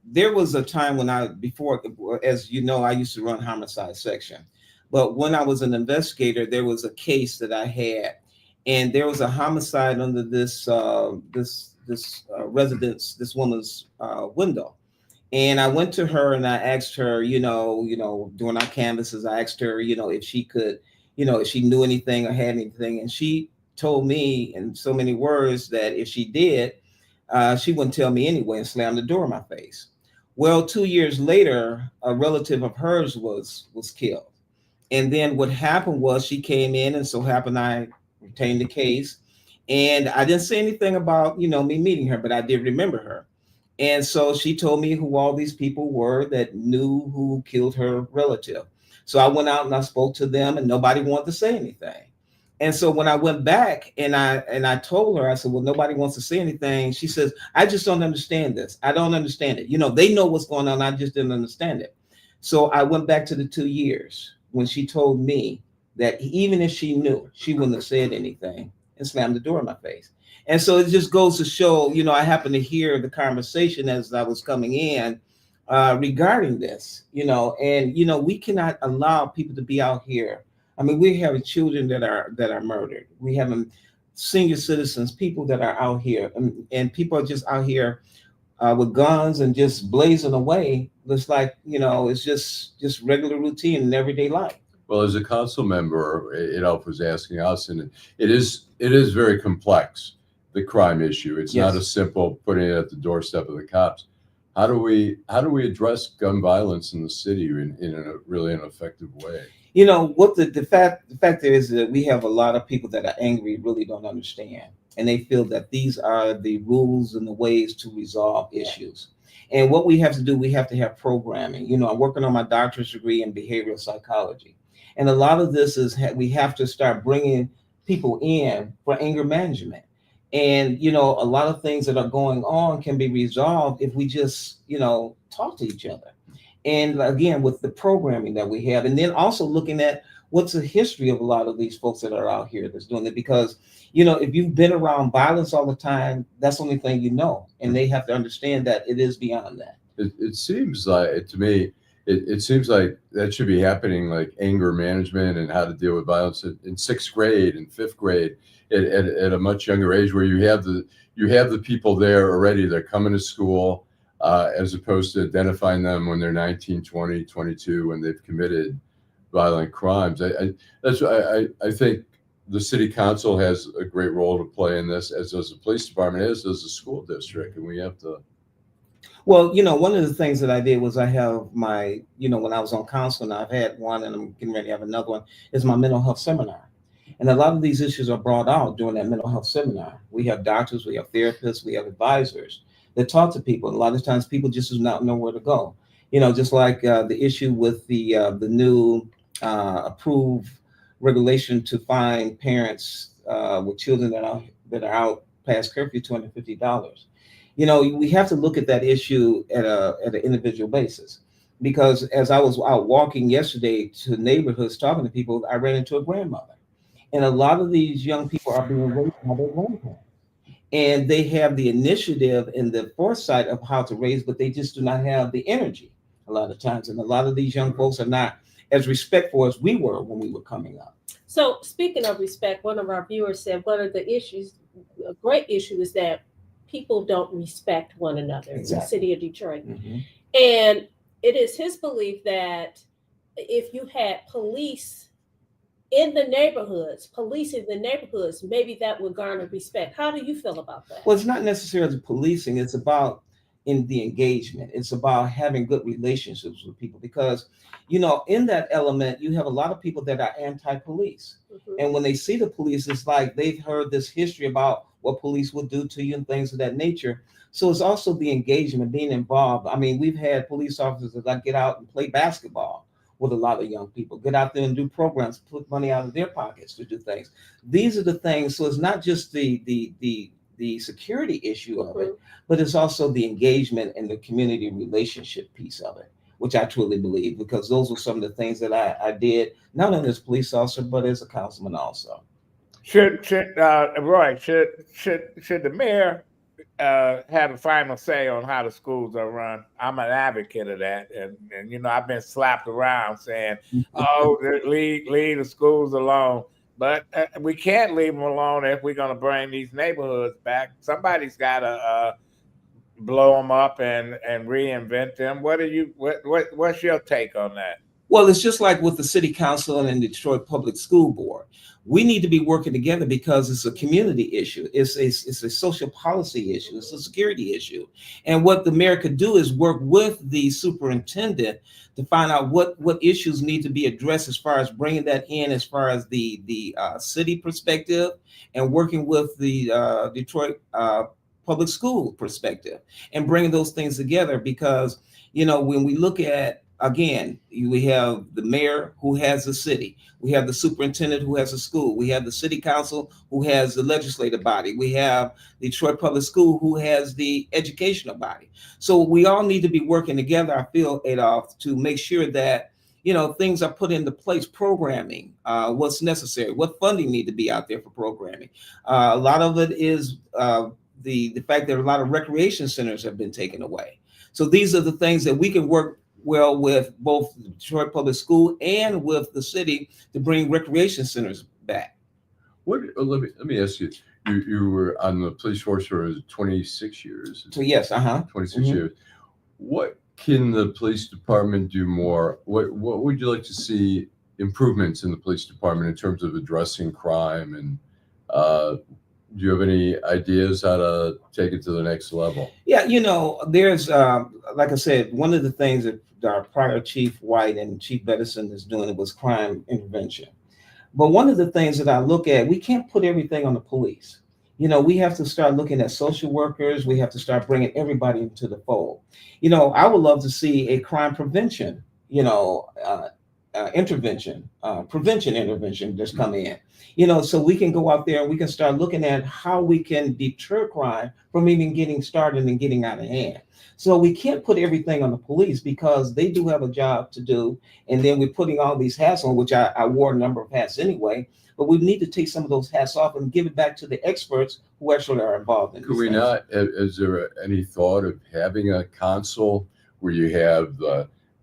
S10: There was a time when as you know, I used to run homicide section. But when I was an investigator, there was a case that I had, and there was a homicide under this residence, this woman's window. And I went to her and I asked her, during our canvases, I asked her, if she could, if she knew anything or had anything. And she told me in so many words that if she did, she wouldn't tell me anyway and slammed the door in my face. Well, 2 years later, a relative of hers was killed. And then what happened was she came in, and so happened I retained the case. And I didn't say anything about, me meeting her, but I did remember her. And so she told me who all these people were that knew who killed her relative. So I went out and I spoke to them, and nobody wanted to say anything. And so when I went back and I told her, I said, well, nobody wants to say anything. She says, I just don't understand this. I don't understand it. They know what's going on. I just didn't understand it. So I went back to the 2 years when she told me that even if she knew, she wouldn't have said anything, and slammed the door in my face. And so it just goes to show, I happened to hear the conversation as I was coming in regarding this, and we cannot allow people to be out here. I mean, we're having children that are murdered. We having senior citizens, people that are out here, and people are just out here with guns and just blazing away. It's like, it's just regular routine in everyday life.
S4: Well, as a council member, Adolph was asking us, and it is very complex, the crime issue. It's
S10: Yes.
S4: not a simple putting it at the doorstep of the cops. How do we address gun violence in the city in a really an effective way?
S10: What the fact is that we have a lot of people that are angry, really don't understand, and they feel that these are the rules and the ways to resolve issues. And what we have to do, we have to have programming. I'm working on my doctorate degree in behavioral psychology, and a lot of this is we have to start bringing people in for anger management. And a lot of things that are going on can be resolved if we just talk to each other. And again, with the programming that we have, and then also looking at what's the history of a lot of these folks that are out here that's doing it. Because, if you've been around violence all the time, that's the only thing and they have to understand that it is beyond that.
S4: It seems like, to me, it seems like that should be happening, like anger management and how to deal with violence in 6th grade and 5th grade at a much younger age, where you have the people there already. They're coming to school. As opposed to identifying them when they're 19, 20, 22, when they've committed violent crimes. I think the city council has a great role to play in this, as does the police department, as does the school district, and we have to.
S10: Well, one of the things that I did was I have my, when I was on council, and I've had one, and I'm getting ready to have another one, is my mental health seminar. And a lot of these issues are brought out during that mental health seminar. We have doctors, we have therapists, we have advisors that talk to people. And a lot of times people just do not know where to go. Just like the issue with the new approved regulation to fine parents with children that are out past curfew $250. We have to look at that issue at an individual basis, because as I was out walking yesterday to neighborhoods talking to people, I ran into a grandmother, and a lot of these young people are being raised by their grandparents. And they have the initiative and the foresight of how to raise, but they just do not have the energy a lot of times. And a lot of these young folks are not as respectful as we were when we were coming up.
S3: So speaking of respect, one of our viewers said one of the issues, a great issue, is that people don't respect one another in the city of Detroit.
S10: Mm-hmm.
S3: And it is his belief that if you had police in the neighborhoods, policing the neighborhoods, maybe that would garner respect. How do you feel about that?
S10: Well, it's not necessarily policing. It's about in the engagement. It's about having good relationships with people, because, in that element, you have a lot of people that are anti-police. Mm-hmm. And when they see the police, it's like they've heard this history about what police would do to you and things of that nature. So it's also the engagement, being involved. I mean, we've had police officers that get out and play basketball with a lot of young people, get out there and do programs, put money out of their pockets to do things. These are the things. So it's not just the security issue of it, but it's also the engagement and the community relationship piece of it, which I truly believe, because those were some of the things that I did, not only as a police officer, but as a councilman also.
S1: Roy, should the mayor have a final say on how the schools are run? I'm an advocate of that, and I've been slapped around saying, "Oh, leave the schools alone." But we can't leave them alone if we're going to bring these neighborhoods back. Somebody's got to blow them up and reinvent them. What's your take on that?
S10: Well, it's just like with the city council and the Detroit Public School Board. We need to be working together because it's a community issue. It's a social policy issue. It's a security issue. And what the mayor could do is work with the superintendent to find out what issues need to be addressed as far as bringing that in, as far as the city perspective, and working with the Detroit public school perspective and bringing those things together. Because, when we look at, again, we have the mayor who has the city, we have the superintendent who has a school, we have the city council who has the legislative body, we have Detroit Public School who has the educational body. So we all need to be working together, I feel, Adolph, to make sure that things are put into place, programming, what's necessary, what funding need to be out there for programming. A lot of it is the fact that a lot of recreation centers have been taken away. So these are the things that we can work well with both the Detroit Public School and with the city to bring recreation centers back.
S4: Let me ask you. You were on the police force for 26 years.
S10: So yes,
S4: 26 years. What can the police department do more? What would you like to see improvements in the police department in terms of addressing crime? And do you have any ideas how to take it to the next level?
S10: Yeah, there's like I said, one of the things that our prior Chief White and Chief Bedison is doing was crime intervention. But one of the things that I look at, we can't put everything on the police. We have to start looking at social workers. We have to start bringing everybody into the fold. I would love to see a crime prevention, intervention just come in, so we can go out there and we can start looking at how we can deter crime from even getting started and getting out of hand. So we can't put everything on the police because they do have a job to do. And then we're putting all these hats on, which I wore a number of hats anyway. But we need to take some of those hats off and give it back to the experts who actually are involved in this.
S4: Could we not, is there any thought of having a council where you have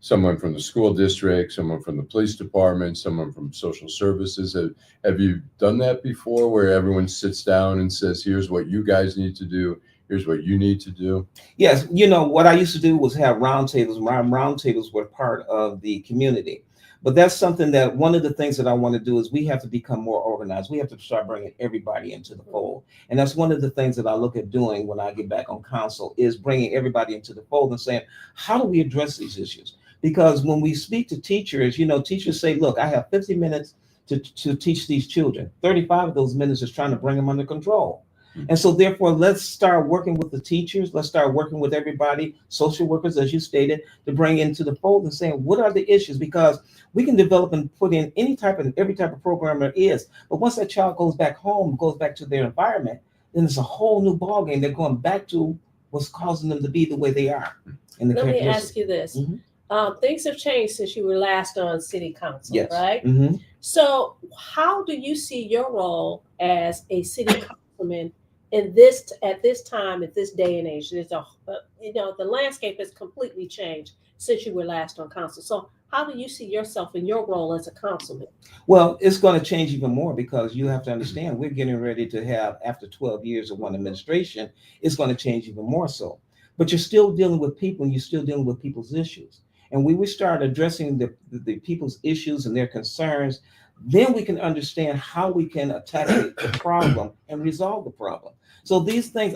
S4: someone from the school district, someone from the police department, someone from social services? Have you done that before, where everyone sits down and says, here's what you guys need to do, here's what you need to do?
S10: Yes, what I used to do was have roundtables. My roundtables were part of the community. But that's something that one of the things that I want to do is we have to become more organized. We have to start bringing everybody into the fold. And that's one of the things that I look at doing when I get back on council, is bringing everybody into the fold and saying, how do we address these issues? Because when we speak to teachers, teachers say, look, I have 50 minutes to teach these children. 35 of those minutes is trying to bring them under control. And so therefore, let's start working with the teachers. Let's start working with everybody, social workers, as you stated, to bring into the fold and saying, what are the issues? Because we can develop and put in every type of program there is. But once that child goes back home, goes back to their environment, then it's a whole new ballgame. They're going back to what's causing them to be the way they are.
S3: Let me ask you this. Things have changed since you were last on city council,
S10: yes.
S3: Right? So how do you see your role as a city councilman at this time, at this day and age? There's the landscape has completely changed since you were last on council. So how do you see yourself in your role as a councilman?
S10: Well, it's going to change even more, because you have to understand we're getting ready to have, after 12 years of one administration, it's going to change even more so. But you're still dealing with people, and you're still dealing with people's issues. And when we start addressing the people's issues and their concerns, then we can understand how we can attack the problem and resolve the problem. So these things,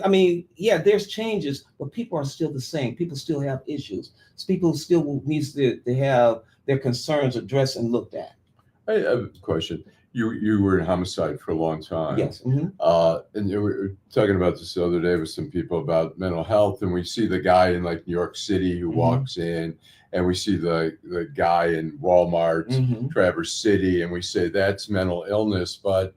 S10: there's changes, but people are still the same. People still have issues. People still needs to have their concerns addressed and looked at.
S4: I have a question. You were in homicide for a long time.
S10: Yes.
S4: And you were talking about this the other day with some people about mental health, and we see the guy in like New York City who walks in, and we see the guy in Walmart, Traverse City, and we say that's mental illness. But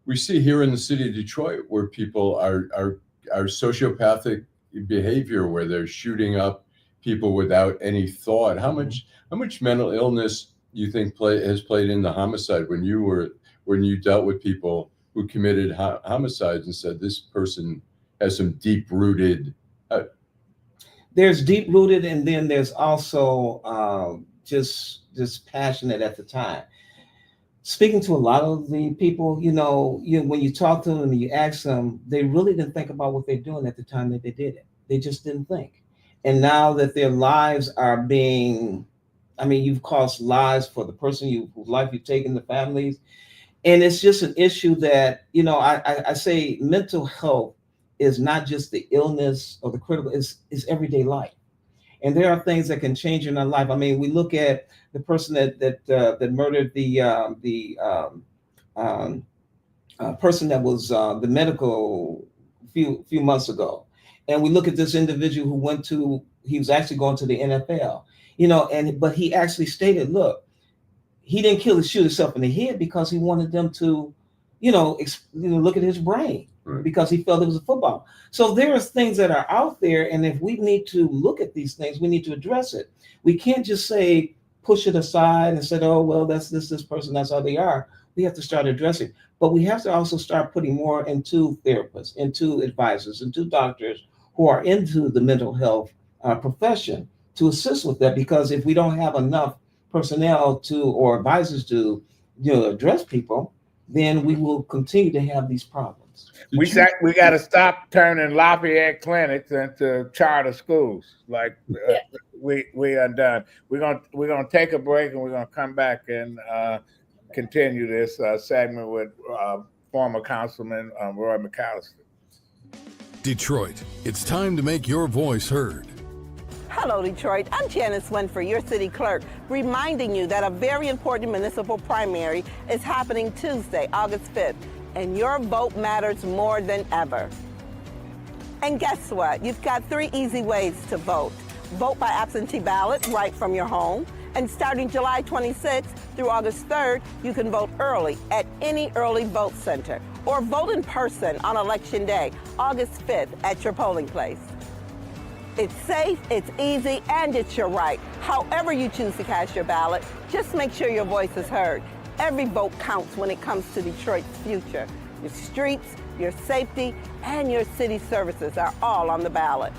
S4: we see here in the city of Detroit where people are sociopathic behavior, where they're shooting up people without any thought. How much mental illness do you think has played into homicide when you dealt with people who committed homicides and said this person has some deep rooted?
S10: There's deep rooted, and then there's also just passionate at the time. Speaking to a lot of the people, when you talk to them and you ask them, they really didn't think about what they're doing at the time that they did it. They just didn't think. And now that their lives are being, you've caused lives for the person whose life you've taken, the families. And it's just an issue that, I say mental health is not just the illness or the critical, it's everyday life. And there are things that can change in our life. We look at the person that murdered the person that was the medical few months ago, and we look at this individual who he was actually going to the NFL, but he actually stated, look, he didn't shoot himself in the head because he wanted them to, look at his brain, because he felt it was a football. So there are things that are out there, and if we need to look at these things, we need to address it. We can't just say, push it aside and say, oh, well, that's this person, that's how they are. We have to start addressing. But we have to also start putting more into therapists, into advisors, into doctors who are into the mental health profession to assist with that. Because if we don't have enough personnel or advisors to address people, then we will continue to have these problems.
S1: We got to stop turning Lafayette clinics into charter schools. Like we are done. We're gonna take a break, and we're gonna come back and continue this segment with former Councilman Roy McCalister.
S5: Detroit, it's time to make your voice heard.
S6: Hello, Detroit. I'm Janice Winfrey, your city clerk, reminding you that a very important municipal primary is happening Tuesday, August 5th, and your vote matters more than ever. And guess what? You've got 3 easy ways to vote. Vote by absentee ballot right from your home. And starting July 26th through August 3rd, you can vote early at any early vote center, or vote in person on Election Day, August 5th, at your polling place. It's safe, it's easy, and it's your right. However you choose to cast your ballot, just make sure your voice is heard. Every vote counts when it comes to Detroit's future. Your streets, your safety, and your city services are all on the ballot.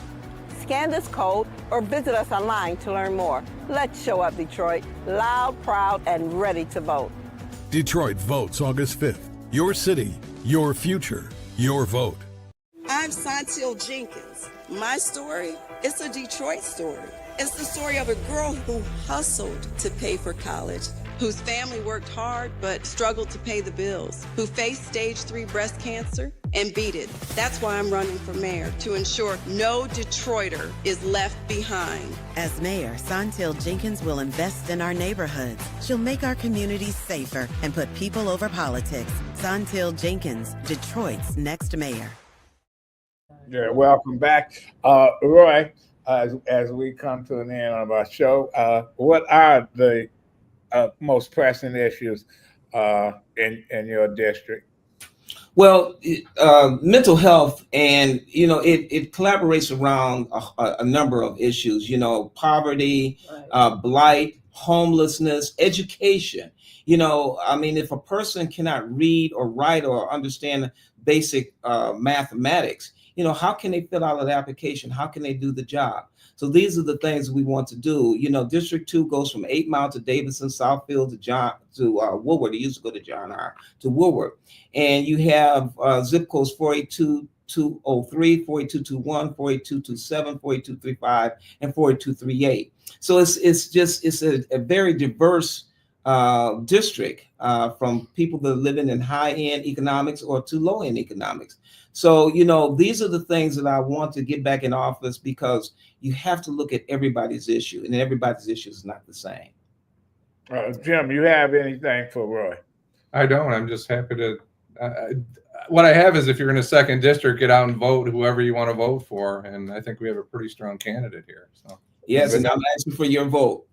S6: Scan this code or visit us online to learn more. Let's show up, Detroit, loud, proud, and ready to vote.
S5: Detroit votes August 5th. Your city, your future, your vote.
S8: I'm Santil Jenkins. My story, it's a Detroit story. It's the story of a girl who hustled to pay for college, whose family worked hard but struggled to pay the bills, who faced stage 3 breast cancer and beat it. That's why I'm running for mayor, to ensure no Detroiter is left behind.
S7: As mayor, Santil Jenkins will invest in our neighborhoods. She'll make our communities safer and put people over politics. Santil Jenkins, Detroit's next mayor.
S1: Yeah, welcome back. Roy, as we come to an end of our show, what are the most pressing issues in your district?
S10: Well, mental health, and it collaborates around a number of issues. Poverty, blight, homelessness, education. If a person cannot read or write or understand basic mathematics, how can they fill out an application? How can they do the job? So these are the things we want to do. District 2 goes from 8 Mile to Davidson, Southfield to Woodward. It used to go to John R. to Woodward. And you have zip codes 482-203, 48221, 48227, 48235, and 48238. So it's a very diverse district from people that are living in high-end economics or to low-end economics. So, these are the things that I want to get back in office, because you have to look at everybody's issue, and everybody's issue is not the same.
S1: Jim, you have anything for Roy?
S2: I don't. I'm just happy to. What I have is, if you're in a second district, get out and vote whoever you want to vote for, and I think we have a pretty strong candidate here. So
S10: yes, and I'm asking for your vote.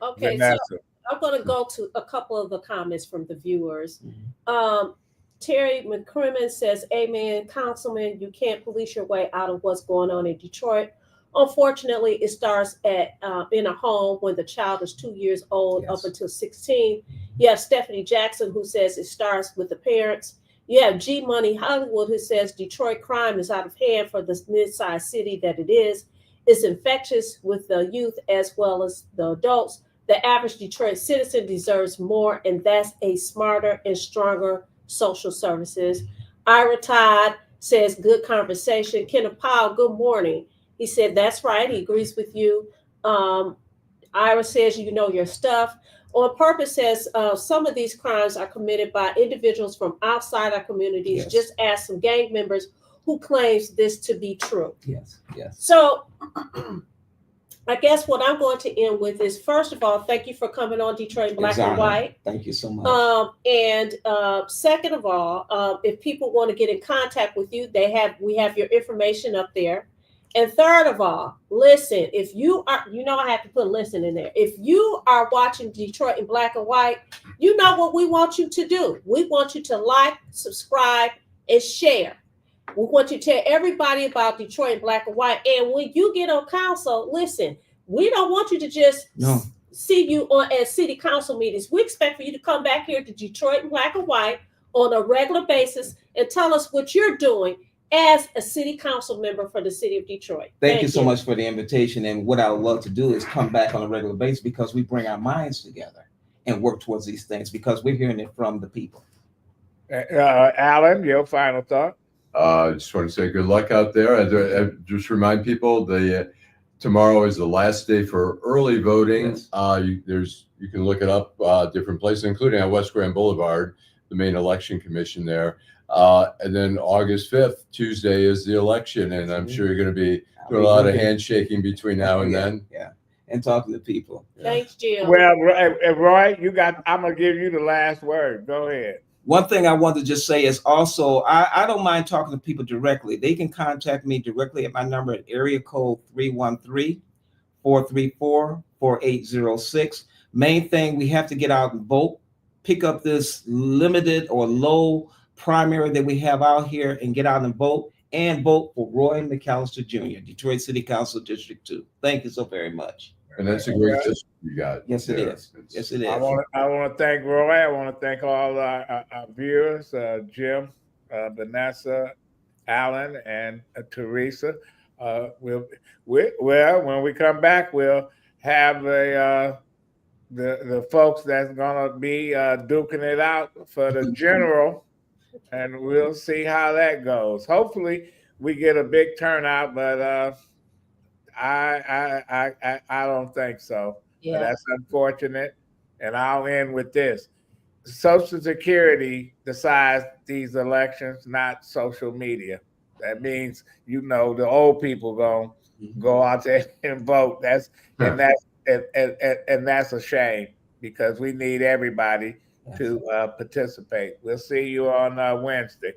S3: Okay, Vanessa. So I'm going to go to a couple of the comments from the viewers. Mm-hmm. Terry McCrimmon says, amen, Councilman, you can't police your way out of what's going on in Detroit. Unfortunately, it starts in a home when the child is 2 years old, yes, up until 16. You have Stephanie Jackson, who says it starts with the parents. You have G Money Hollywood, who says Detroit crime is out of hand for the mid-sized city that it is. It's infectious with the youth as well as the adults. The average Detroit citizen deserves more, and that's a smarter and stronger social services. Ira Todd says, good conversation. Kenneth Powell, good morning. He said, that's right. He agrees with you. Ira says, you know your stuff. On Purpose says, some of these crimes are committed by individuals from outside our communities. Yes. Just ask some gang members who claims this to be true.
S10: Yes, yes.
S3: So I guess what I'm going to end with is, first of all, thank you for coming on Detroit Black and White.
S10: Thank you so much.
S3: And second of all, if people want to get in contact with you, we have your information up there. And third of all, listen, if you are, I have to put listen in there. If you are watching Detroit in Black and White, you know what we want you to do. We want you to like, subscribe, and share. We want you to tell everybody about Detroit in Black and White. And when you get on council, listen, we don't want you to just see you at city council meetings. We expect for you to come back here to Detroit in Black and White on a regular basis and tell us what you're doing as a city council member for the city of Detroit.
S10: Thank you so much for the invitation. And what I would love to do is come back on a regular basis, because we bring our minds together and work towards these things, because we're hearing it from the people.
S1: Allan, your final thought?
S4: I just want to say good luck out there. I just remind people tomorrow is the last day for early voting. Yes. You can look it up different places, including on West Grand Boulevard, the main election commission there. And then August 5th, Tuesday, is the election, and I'm sure you're going to be doing a lot of handshaking between now and then.
S10: Yeah, and talking to people.
S3: Thanks, Jim.
S1: Well, Roy, I'm going to give you the last word. Go ahead.
S10: One thing I want to just say is also, I don't mind talking to people directly. They can contact me directly at my number at area code 313-434-4806. Main thing, we have to get out and vote, pick up this limited or low primary that we have out here and get out and vote for Roy McCalister Jr., Detroit City Council District 2. Thank you so very much.
S4: And that's a great district you got.
S10: Yes, it is. Yes, it is.
S1: I want to thank Roy. I want to thank all our viewers, Jim, Vanessa, Allan, and Teresa. When we come back, we'll have the folks that's gonna be duking it out for the general, and we'll see how that goes. Hopefully, we get a big turnout, but I don't think so. Yeah. But that's unfortunate. And I'll end with this. Social Security decides these elections, not social media. That means, the old people gonna go out there and vote. That's a shame, because we need everybody to participate. We'll see you on Wednesday.